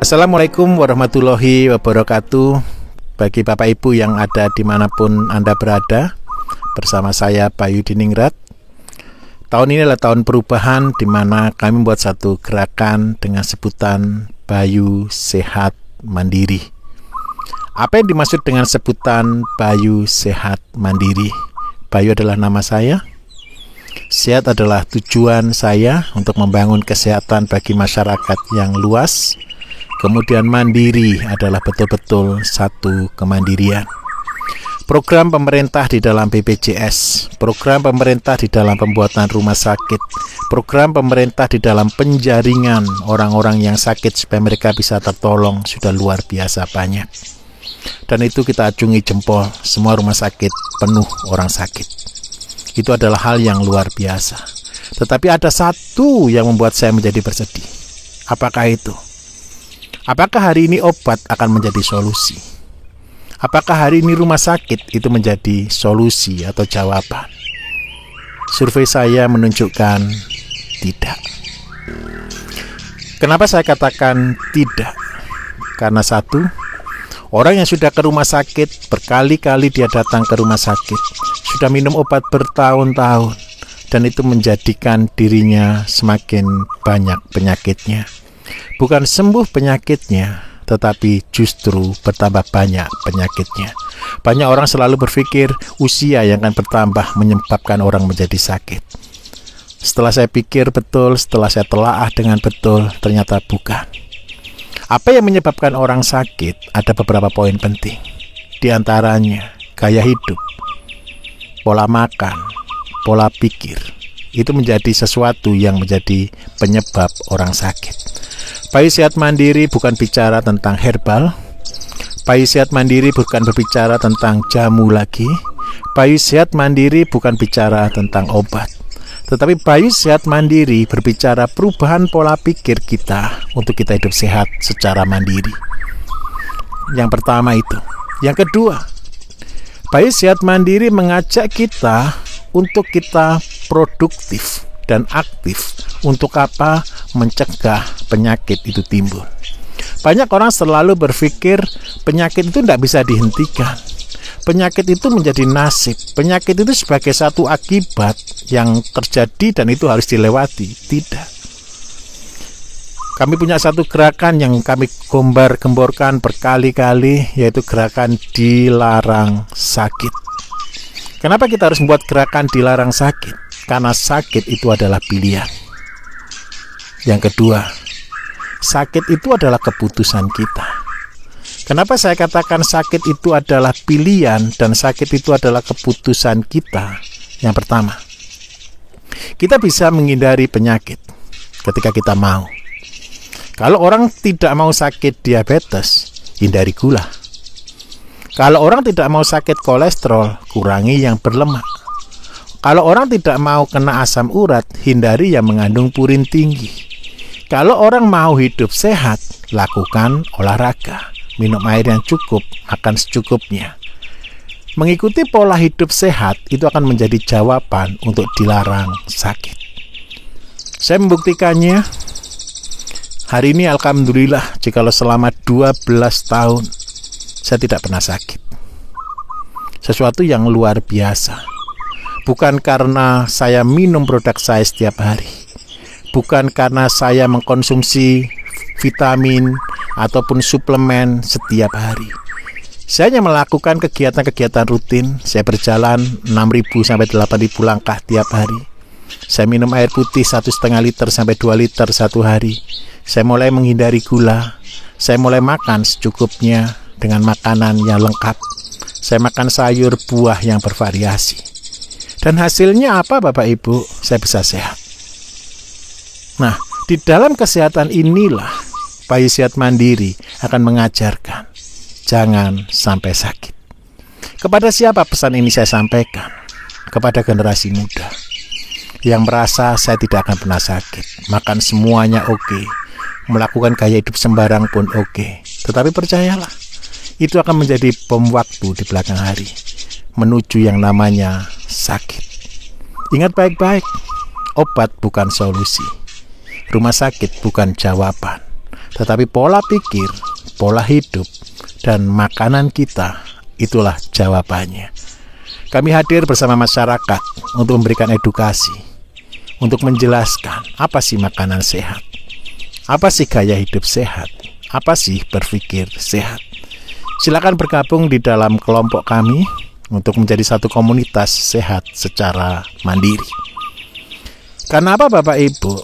Assalamualaikum warahmatullahi wabarakatuh. Bagi Bapak Ibu yang ada dimanapun Anda berada, bersama saya Bayu Diningrat. Tahun ini adalah tahun perubahan, di mana kami membuat satu gerakan dengan sebutan Bayu Sehat Mandiri. Apa yang dimaksud dengan sebutan Bayu Sehat Mandiri? Bayu adalah nama saya, sehat adalah tujuan saya untuk membangun kesehatan bagi masyarakat yang luas. Kemudian mandiri adalah betul-betul satu kemandirian. Program pemerintah di dalam BPJS, program pemerintah di dalam pembuatan rumah sakit, program pemerintah di dalam penjaringan orang-orang yang sakit supaya mereka bisa tertolong sudah luar biasa banyak. Dan itu kita acungi jempol, semua rumah sakit penuh orang sakit. Itu adalah hal yang luar biasa. Tetapi ada satu yang membuat saya menjadi bersedih. Apakah itu? Apakah hari ini obat akan menjadi solusi? Apakah hari ini rumah sakit itu menjadi solusi atau jawaban? Survei saya menunjukkan tidak. Kenapa saya katakan tidak? Karena satu, orang yang sudah ke rumah sakit, berkali-kali dia datang ke rumah sakit, sudah minum obat bertahun-tahun, dan itu menjadikan dirinya semakin banyak penyakitnya. Bukan sembuh penyakitnya, tetapi justru bertambah banyak penyakitnya. Banyak orang selalu berpikir usia yang akan bertambah menyebabkan orang menjadi sakit. Setelah saya pikir betul, setelah saya telaah dengan betul, ternyata bukan. Apa yang menyebabkan orang sakit? Ada beberapa poin penting. Di antaranya gaya hidup, pola makan, pola pikir. Itu menjadi sesuatu yang menjadi penyebab orang sakit. Bayu Sehat Mandiri bukan bicara tentang herbal. Bayu Sehat Mandiri bukan berbicara tentang jamu lagi. Bayu Sehat Mandiri bukan bicara tentang obat. Tetapi Bayu Sehat Mandiri berbicara perubahan pola pikir kita untuk kita hidup sehat secara mandiri. Yang pertama itu. Yang kedua, Bayu Sehat Mandiri mengajak kita untuk kita produktif dan aktif. Untuk apa? Mencegah penyakit itu timbul. Banyak orang selalu berpikir penyakit itu tidak bisa dihentikan. Penyakit itu menjadi nasib. Penyakit itu sebagai satu akibat yang terjadi dan itu harus dilewati. Tidak. Kami punya satu gerakan yang kami gembar-gemborkan berkali-kali, yaitu gerakan dilarang sakit. Kenapa kita harus membuat gerakan dilarang sakit? Karena sakit itu adalah pilihan. Yang kedua, sakit itu adalah keputusan kita. Kenapa saya katakan sakit itu adalah pilihan dan sakit itu adalah keputusan kita? Yang pertama, kita bisa menghindari penyakit ketika kita mau. Kalau orang tidak mau sakit diabetes, hindari gula. Kalau orang tidak mau sakit kolesterol, kurangi yang berlemak. Kalau orang tidak mau kena asam urat, hindari yang mengandung purin tinggi. Kalau orang mau hidup sehat, lakukan olahraga, minum air yang cukup, makan secukupnya. Mengikuti pola hidup sehat itu akan menjadi jawaban untuk dilarang sakit. Saya membuktikannya. Hari ini alhamdulillah, jikalau selama 12 tahun saya tidak pernah sakit. Sesuatu yang luar biasa. Bukan karena saya minum produk saya setiap hari. Bukan karena saya mengkonsumsi vitamin ataupun suplemen setiap hari. Saya hanya melakukan kegiatan-kegiatan rutin. Saya berjalan 6.000 sampai 8.000 langkah tiap hari. Saya minum air putih 1,5 liter sampai 2 liter satu hari. Saya mulai menghindari gula. Saya mulai makan secukupnya dengan makanan yang lengkap. Saya makan sayur, buah yang bervariasi. Dan hasilnya apa Bapak Ibu? Saya bisa sehat. Nah, di dalam kesehatan inilah Bayu Sehat Mandiri akan mengajarkan jangan sampai sakit. Kepada siapa pesan ini saya sampaikan? Kepada generasi muda yang merasa saya tidak akan pernah sakit, makan semuanya oke, melakukan gaya hidup sembarang pun oke. Tetapi percayalah, itu akan menjadi bom waktu di belakang hari menuju yang namanya sakit. Ingat baik-baik, obat bukan solusi, rumah sakit bukan jawaban, tetapi pola pikir, pola hidup, dan makanan kita, itulah jawabannya. Kami hadir bersama masyarakat untuk memberikan edukasi, untuk menjelaskan apa sih makanan sehat, apa sih gaya hidup sehat, apa sih berpikir sehat. Silakan bergabung di dalam kelompok kami untuk menjadi satu komunitas sehat secara mandiri. Karena apa Bapak Ibu?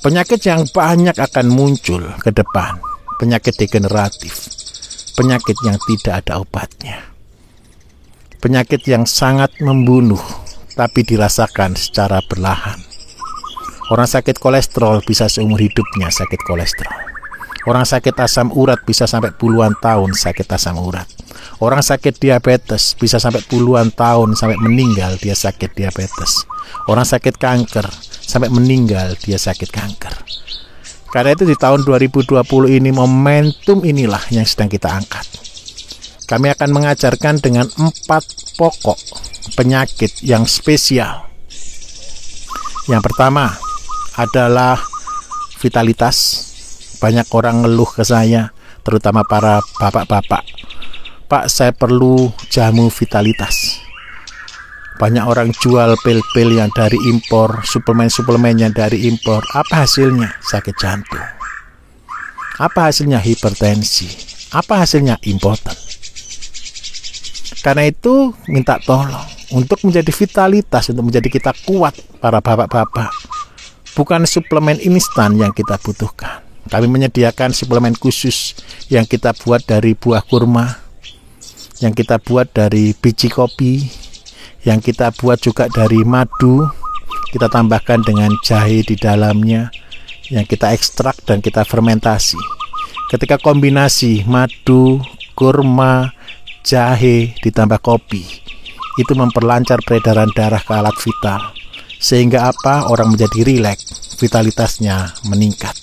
Penyakit yang banyak akan muncul ke depan, penyakit degeneratif, penyakit yang tidak ada obatnya, penyakit yang sangat membunuh tapi dirasakan secara perlahan. Orang sakit kolesterol bisa seumur hidupnya sakit kolesterol. Orang sakit asam urat bisa sampai puluhan tahun sakit asam urat. Orang sakit diabetes bisa sampai puluhan tahun sampai meninggal dia sakit diabetes. Orang sakit kanker sampai meninggal dia sakit kanker. Karena itu di tahun 2020 ini momentum inilah yang sedang kita angkat. Kami akan mengajarkan dengan 4 pokok penyakit yang spesial. Yang pertama adalah vitalitas. Banyak orang ngeluh ke saya, terutama para bapak-bapak. Pak, saya perlu jamu vitalitas. Banyak orang jual pil-pil yang dari impor, suplemen-suplemen yang dari impor. Apa hasilnya? Sakit jantung. Apa hasilnya? Hipertensi. Apa hasilnya? Impoten. Karena itu minta tolong untuk menjadi vitalitas, untuk menjadi kita kuat para bapak-bapak. Bukan suplemen instan yang kita butuhkan. Kami menyediakan suplemen khusus yang kita buat dari buah kurma, yang kita buat dari biji kopi, yang kita buat juga dari madu. Kita tambahkan dengan jahe di dalamnya, yang kita ekstrak dan kita fermentasi. Ketika kombinasi madu, kurma, jahe ditambah kopi, itu memperlancar peredaran darah ke alat vital. Sehingga apa? Orang menjadi rileks, vitalitasnya meningkat,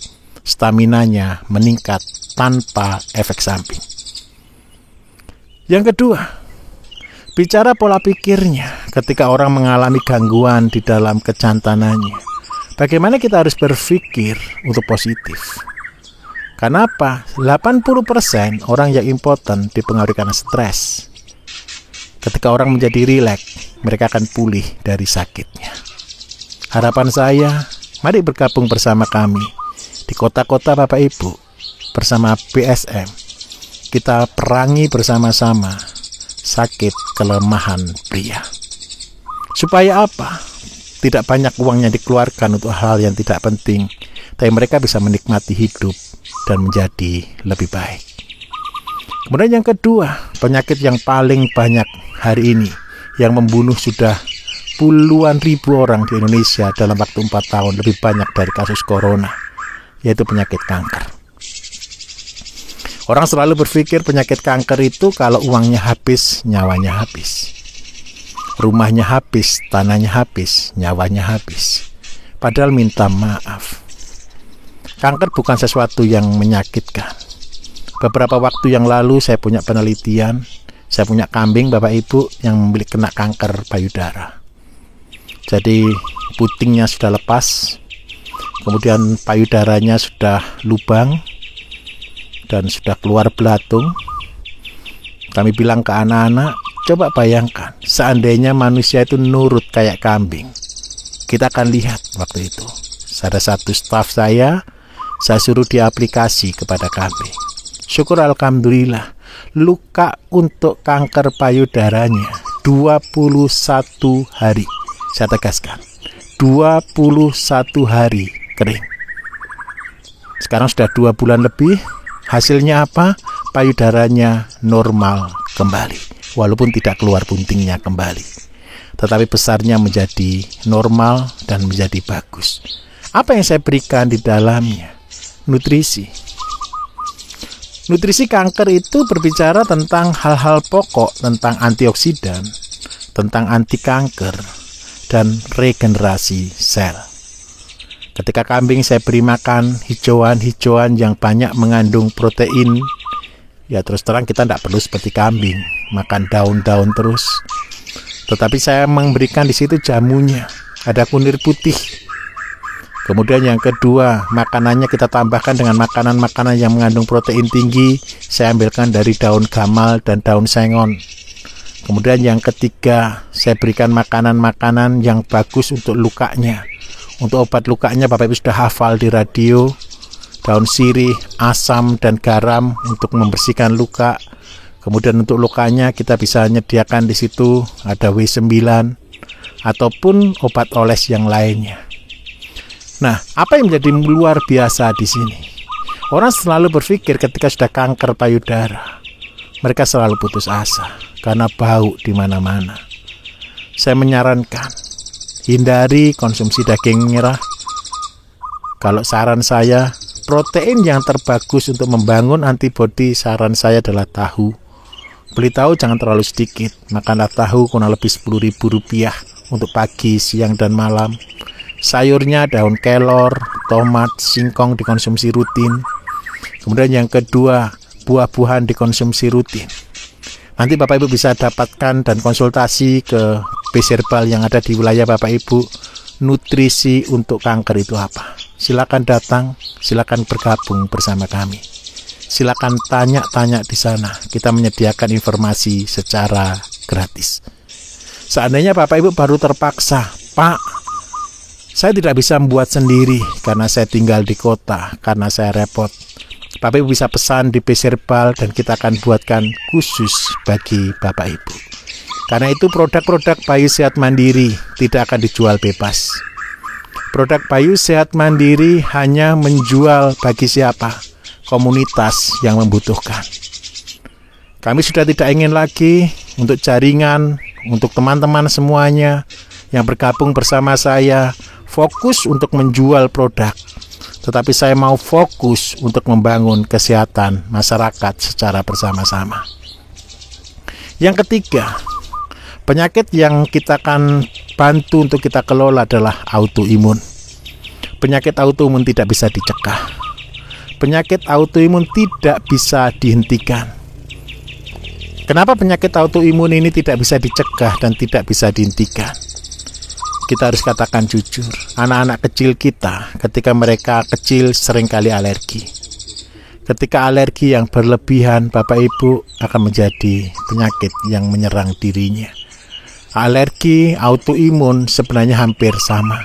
staminanya meningkat tanpa efek samping. Yang kedua, bicara pola pikirnya ketika orang mengalami gangguan di dalam kejantanannya. Bagaimana kita harus berpikir untuk positif? Kenapa? 80% orang yang impoten dipengaruhi karena stres. Ketika orang menjadi rileks, mereka akan pulih dari sakitnya. Harapan saya, mari bergabung bersama kami di kota-kota Bapak Ibu bersama BSM. Kita perangi bersama-sama sakit kelemahan pria. Supaya apa? Tidak banyak uang yang dikeluarkan untuk hal yang tidak penting, tapi mereka bisa menikmati hidup dan menjadi lebih baik. Kemudian yang kedua, penyakit yang paling banyak hari ini yang membunuh sudah puluhan ribu orang di Indonesia dalam waktu 4 tahun, lebih banyak dari kasus corona, yaitu penyakit kanker. Orang selalu berpikir penyakit kanker itu kalau uangnya habis, nyawanya habis. Rumahnya habis, tanahnya habis, nyawanya habis. Padahal minta maaf. Kanker bukan sesuatu yang menyakitkan. Beberapa waktu yang lalu saya punya penelitian, saya punya kambing Bapak Ibu yang kena kanker payudara. Jadi putingnya sudah lepas, kemudian payudaranya sudah lubang dan sudah keluar belatung. Kami bilang ke anak-anak, coba bayangkan seandainya manusia itu nurut kayak kambing. Kita akan lihat waktu itu. Ada satu staf saya suruh dia aplikasi kepada kambing. Syukur alhamdulillah, luka untuk kanker payudaranya 21 hari. Saya tegaskan, 21 hari kering. Sekarang sudah 2 bulan lebih. Hasilnya apa? Payudaranya normal kembali, walaupun tidak keluar buntingnya kembali, tetapi besarnya menjadi normal dan menjadi bagus. Apa yang saya berikan di dalamnya? Nutrisi. Nutrisi kanker itu berbicara tentang hal-hal pokok, tentang antioksidan, tentang anti kanker, dan regenerasi sel. Ketika kambing saya beri makan hijauan-hijauan yang banyak mengandung protein, ya terus terang kita tidak perlu seperti kambing, makan daun-daun terus. Tetapi saya memberikan di situ jamunya. ada kunir putih. Kemudian yang kedua, makanannya kita tambahkan dengan makanan-makanan yang mengandung protein tinggi. Saya ambilkan dari daun gamal dan daun sengon. Kemudian yang ketiga, saya berikan makanan-makanan yang bagus untuk lukanya. Untuk obat lukanya Bapak Ibu sudah hafal di radio. Daun sirih, asam, dan garam untuk membersihkan luka. Kemudian untuk lukanya kita bisa menyediakan di situ ada W9 ataupun obat oles yang lainnya. Nah, apa yang menjadi luar biasa di sini? Orang selalu berpikir ketika sudah kanker payudara, mereka selalu putus asa karena bau di mana-mana. Saya menyarankan, hindari konsumsi daging merah. Kalau saran saya, protein yang terbagus untuk membangun antibodi, saran saya adalah tahu. Beli tahu jangan terlalu sedikit, makanlah tahu kurang lebih Rp10.000 untuk pagi, siang, dan malam. Sayurnya daun kelor, tomat, singkong dikonsumsi rutin. Kemudian yang kedua, buah-buahan dikonsumsi rutin. Nanti Bapak Ibu bisa dapatkan dan konsultasi ke Base Herbal yang ada di wilayah Bapak Ibu. Nutrisi untuk kanker itu apa? Silakan datang, silakan bergabung bersama kami. Silakan tanya-tanya di sana. Kita menyediakan informasi secara gratis. Seandainya Bapak Ibu baru terpaksa, Pak, saya tidak bisa membuat sendiri karena saya tinggal di kota, karena saya repot. Bapak Ibu bisa pesan di Base Herbal dan kita akan buatkan khusus bagi Bapak Ibu. Karena itu produk-produk Bayu Sehat Mandiri tidak akan dijual bebas. Produk Bayu Sehat Mandiri hanya menjual bagi siapa? Komunitas yang membutuhkan. Kami sudah tidak ingin lagi untuk jaringan, untuk teman-teman semuanya yang bergabung bersama saya, fokus untuk menjual produk, tetapi saya mau fokus untuk membangun kesehatan masyarakat secara bersama-sama. Yang ketiga, penyakit yang kita akan bantu untuk kita kelola adalah autoimun. Penyakit autoimun tidak bisa dicegah. Penyakit autoimun tidak bisa dihentikan. Kenapa penyakit autoimun ini tidak bisa dicegah dan tidak bisa dihentikan? Kita harus katakan jujur, anak-anak kecil kita ketika mereka kecil seringkali alergi. Ketika alergi yang berlebihan, Bapak Ibu akan menjadi penyakit yang menyerang dirinya. Alergi, autoimun sebenarnya hampir sama.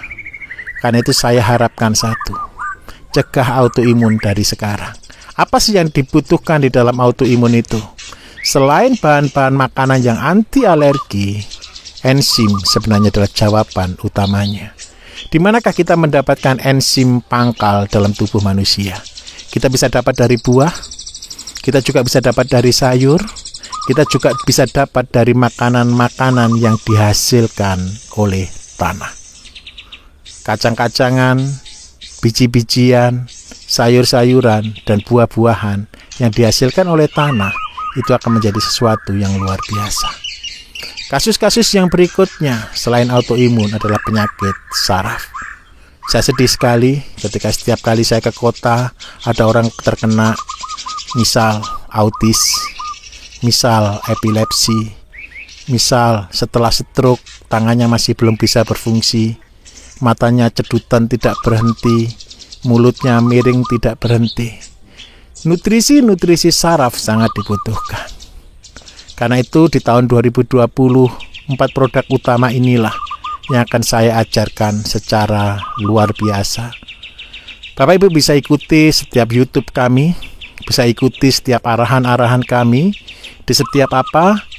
Karena itu saya harapkan satu, cegah autoimun dari sekarang. Apa sih yang dibutuhkan di dalam autoimun itu? Selain bahan-bahan makanan yang anti alergi, enzim sebenarnya adalah jawaban utamanya. Di manakah kita mendapatkan enzim pangkal dalam tubuh manusia? Kita bisa dapat dari buah, kita juga bisa dapat dari sayur, kita juga bisa dapat dari makanan-makanan yang dihasilkan oleh tanah. Kacang-kacangan, biji-bijian, sayur-sayuran, dan buah-buahan yang dihasilkan oleh tanah itu akan menjadi sesuatu yang luar biasa. Kasus-kasus yang berikutnya selain autoimun adalah penyakit saraf. Saya sedih sekali ketika setiap kali saya ke kota ada orang terkena misal autis, misal epilepsi, misal setelah stroke tangannya masih belum bisa berfungsi, matanya cedutan tidak berhenti, mulutnya miring tidak berhenti. Nutrisi saraf sangat dibutuhkan. Karena itu di tahun 2020, 4 produk utama inilah yang akan saya ajarkan secara luar biasa. Bapak Ibu bisa ikuti setiap YouTube kami, bisa ikuti setiap arahan-arahan kami, di setiap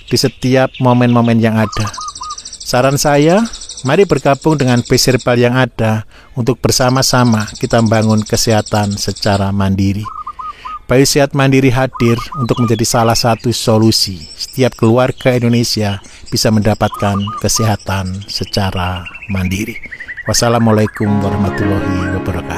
di setiap momen-momen yang ada. Saran saya, mari bergabung dengan Base Herbal yang ada untuk bersama-sama kita membangun kesehatan secara mandiri. Bayu Sehat Mandiri hadir untuk menjadi salah satu solusi setiap keluarga Indonesia bisa mendapatkan kesehatan secara mandiri. Wassalamualaikum warahmatullahi wabarakatuh.